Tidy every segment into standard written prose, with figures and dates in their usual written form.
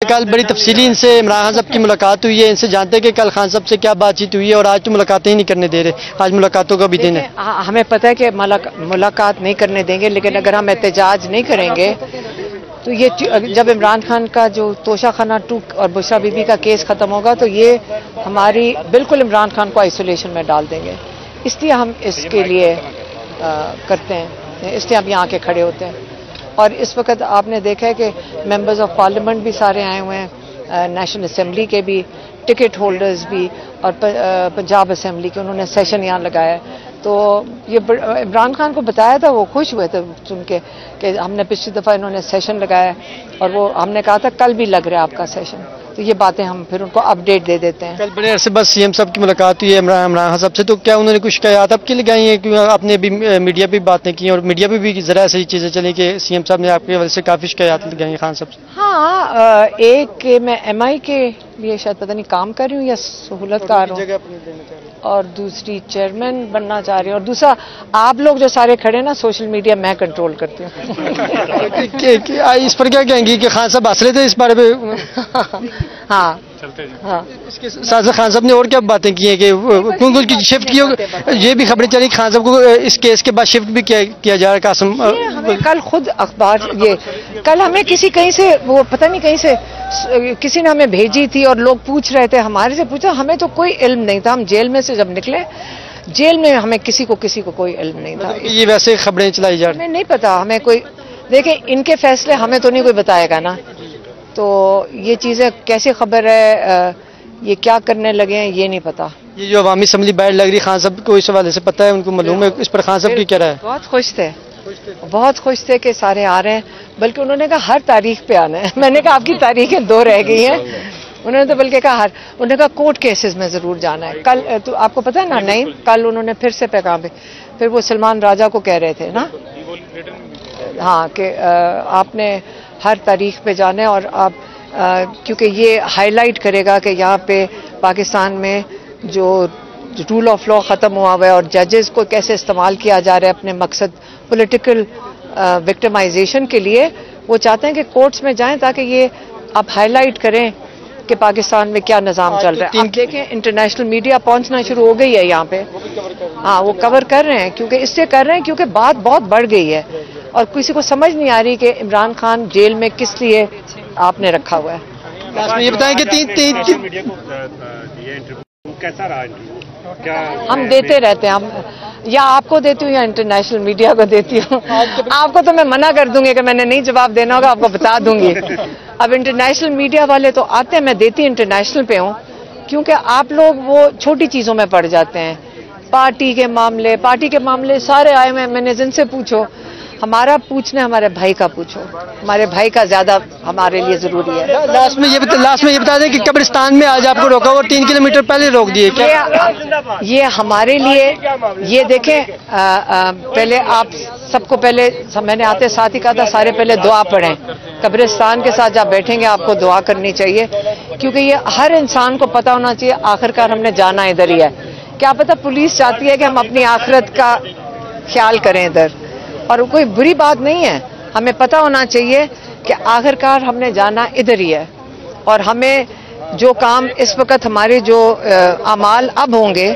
کل بڑی تفصیلی ان سے عمران خان صاحب کی ملاقات ہوئی ہے، ان سے جانتے ہیں کہ کل خان صاحب سے کیا بات چیت ہوئی ہے، اور آج تو ملاقاتیں ہی نہیں کرنے دے رہے، آج ملاقاتوں کا بھی دن ہے۔ ہمیں پتہ ہے کہ ملاقات نہیں کرنے دیں گے، لیکن اگر ہم احتجاج نہیں کریں گے تو یہ جب عمران خان کا جو توشہ خانہ 2 اور بشرا بی بی کا کیس ختم ہوگا تو یہ ہماری بالکل عمران خان کو آئسولیشن میں ڈال دیں گے، اس لیے ہم اس کے لیے کرتے ہیں، اس لیے ہم یہاں کے کھڑے ہوتے ہیں۔ اور اس وقت آپ نے دیکھا ہے کہ ممبرز آف پارلیمنٹ بھی سارے آئے ہوئے ہیں، نیشنل اسمبلی کے بھی، ٹکٹ ہولڈرز بھی، اور پنجاب اسمبلی کے، انہوں نے سیشن یہاں لگایا ہے۔ تو یہ عمران خان کو بتایا تھا، وہ خوش ہوئے تھے سن کے کہ ہم نے پچھلی دفعہ انہوں نے سیشن لگایا، اور وہ ہم نے کہا تھا کل بھی لگ رہا ہے آپ کا سیشن، تو یہ باتیں ہم پھر ان کو اپڈیٹ دے دیتے ہیں۔ کل بڑے عرصے بعد سی ایم صاحب کی ملاقات ہوئی ہے عمران خان صاحب سے، تو کیا انہوں نے کچھ شکایات آپ کی لگائی ہیں؟ کیونکہ آپ نے بھی میڈیا پہ باتیں کی، اور میڈیا پہ بھی ذرا ایسی چیزیں چلیں کہ سی ایم صاحب نے آپ کی وجہ سے کافی شکایات لگائی ہیں خان صاحب سے۔ ہاں، ایک کہ میں ایم آئی کے لیے شاید پتہ نہیں کام کر رہی ہوں یا سہولت کار ہوں، اور دوسری چیئرمین بننا چاہ رہی ہوں، اور دوسرا آپ لوگ جو سارے کھڑے نا سوشل میڈیا میں کنٹرول کرتی ہوں۔ اس پر کیا کہیں گی کہ خان صاحب ہنس رہے تھے اس بارے میں؟ ہاں ہاں، اس کے ساتھ خان صاحب نے اور کیا باتیں کی ہیں کہ کیونکہ ان کی شفٹ کی، یہ بھی خبریں چلی خان صاحب کو اس کیس کے بعد شفٹ بھی کیا جا رہا ہے قاسم۔ ہمیں کل خود اخبار کل ہمیں کہیں سے وہ پتہ نہیں کہیں سے کسی نے ہمیں بھیجی تھی، اور لوگ پوچھ رہے تھے، ہمارے سے پوچھا، ہمیں تو کوئی علم نہیں تھا، ہم جیل میں سے جب نکلے، جیل میں ہمیں کسی کو کوئی علم نہیں تھا۔ یہ ویسے خبریں چلائی جا رہی ہیں؟ ہمیں نہیں پتا، ہمیں کوئی دیکھیں ان کے فیصلے ہمیں تو نہیں کوئی بتائے گا نا، تو یہ چیزیں کیسی خبر ہے، یہ کیا کرنے لگے ہیں یہ نہیں پتا۔ یہ جو عوامی اسمبلی باہر لگ رہی خان صاحب کو اس حوالے سے پتہ ہے، ان کو معلوم ہے اس پر خان صاحب کی کیا رائے ہے؟ بہت خوش تھے کہ سارے آ رہے ہیں، بلکہ انہوں نے کہا ہر تاریخ پہ آنا ہے۔ میں نے کہا آپ کی تاریخیں 2 رہ گئی ہیں، انہوں نے تو بلکہ کہا انہوں نے کہا کورٹ کیسز میں ضرور جانا ہے کل، تو آپ کو پتہ ہے نا؟ نہیں، کل انہوں نے پھر سے پیغام پھر وہ سلمان راجہ کو کہہ رہے تھے نا، ہاں، کہ آپ نے ہر تاریخ پہ جانا ہے، اور آپ کیونکہ یہ ہائی لائٹ کرے گا کہ یہاں پہ پاکستان میں جو رول آف لا ختم ہوا ہوا ہے، اور ججز کو کیسے استعمال کیا جا رہا ہے اپنے مقصد پولیٹیکل وکٹمائزیشن کے لیے۔ وہ چاہتے ہیں کہ کورٹس میں جائیں تاکہ یہ آپ ہائی لائٹ کریں کہ پاکستان میں کیا نظام چل رہا ہے۔ آپ دیکھیں انٹرنیشنل میڈیا پہنچنا شروع ہو گئی ہے یہاں پہ، ہاں وہ کور کر رہے ہیں، کیونکہ اس سے کر رہے ہیں کیونکہ بات بہت بڑھ گئی ہے، اور کسی کو سمجھ نہیں آ رہی کہ عمران خان جیل میں کس لیے آپ نے رکھا ہوا ہے۔ یہ بتائیں کہ کیسا رہا ہم دیتے رہتے ہیں، ہم یا آپ کو دیتی ہوں یا انٹرنیشنل میڈیا کو دیتی ہوں۔ آپ کو تو میں منع کر دوں گی کہ میں نے نہیں جواب دینا ہوگا، آپ کو بتا دوں گی۔ اب انٹرنیشنل میڈیا والے تو آتے ہیں، میں دیتی انٹرنیشنل پہ ہوں، کیونکہ آپ لوگ وہ چھوٹی چیزوں میں پڑ جاتے ہیں، پارٹی کے معاملے سارے آئے ہوئے ہیں، میں نے جن سے پوچھو، ہمارا پوچھنا ہمارے بھائی کا پوچھو، ہمارے بھائی کا زیادہ ہمارے لیے ضروری ہے۔ لاسٹ میں یہ بتا دیں کہ قبرستان میں آج آپ کو روکا اور 3 کلومیٹر پہلے روک دیے کیا؟ یہ ہمارے لیے، یہ دیکھیں پہلے آپ سب کو پہلے میں نے آتے ساتھ ہی کہا تھا سارے پہلے دعا پڑھیں، قبرستان کے ساتھ جب بیٹھیں گے آپ کو دعا کرنی چاہیے، کیونکہ یہ ہر انسان کو پتہ ہونا چاہیے آخرکار ہم نے جانا ادھر ہی ہے۔ کیا پتہ پولیس چاہتی ہے کہ ہم اپنی آخرت کا خیال کریں ادھر، اور کوئی بری بات نہیں ہے، ہمیں پتہ ہونا چاہیے کہ آخرکار ہم نے جانا ادھر ہی ہے، اور ہمیں جو کام اس وقت ہمارے جو اعمال اب ہوں گے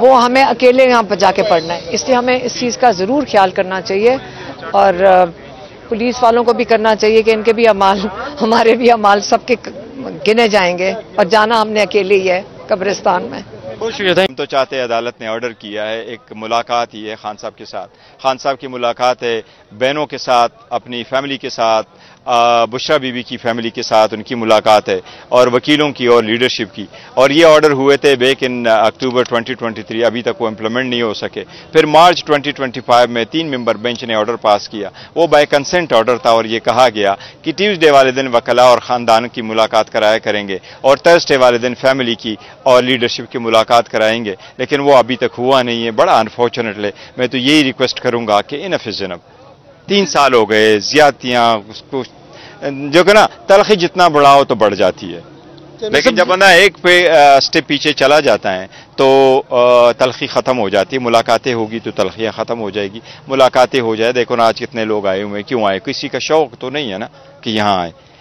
وہ ہمیں اکیلے یہاں پہ جا کے پڑھنا ہے، اس لیے ہمیں اس چیز کا ضرور خیال کرنا چاہیے، اور پولیس والوں کو بھی کرنا چاہیے کہ ان کے بھی اعمال ہمارے بھی اعمال سب کے گنے جائیں گے، اور جانا ہم نے اکیلے ہی ہے قبرستان میں۔ بہت شکریہ۔ ہم تو چاہتے ہیں عدالت نے آرڈر کیا ہے، ایک ملاقات ہی ہے خان صاحب کے ساتھ، خان صاحب کی ملاقات ہے بہنوں کے ساتھ، اپنی فیملی کے ساتھ، بشرا بی بی کی فیملی کے ساتھ ان کی ملاقات ہے، اور وکیلوں کی اور لیڈرشپ کی، اور یہ آرڈر ہوئے تھے بیک ان اکتوبر 2023، ابھی تک وہ امپلیمنٹ نہیں ہو سکے۔ پھر مارچ 2025 میں 3 ممبر بینچ نے آرڈر پاس کیا، وہ بائی کنسنٹ آرڈر تھا، اور یہ کہا گیا کہ ٹیوزڈے والے دن وکلاء اور خاندان کی ملاقات کرایا کریں گے، اور تھرسڈے والے دن فیملی کی اور لیڈرشپ کی ملاقات کرائیں گے، لیکن وہ ابھی تک ہوا نہیں ہے، بڑا انفارچونیٹلی۔ میں تو یہی ریکویسٹ کروں گا کہ انف از انف، 3 سال ہو گئے، زیادتیاں جو کہ نا تلخی جتنا بڑھاؤ تو بڑھ جاتی ہے، لیکن جب بندہ ایک پہ سٹیپ پیچھے چلا جاتا ہے تو تلخی ختم ہو جاتی ہے، ملاقاتیں ہوگی تو تلخیاں ختم ہو جائے گی، ملاقاتیں ہو جائے۔ دیکھو نا آج کتنے لوگ آئے ہوئے ہیں، کیوں آئے؟ کسی کا شوق تو نہیں ہے نا کہ یہاں آئے،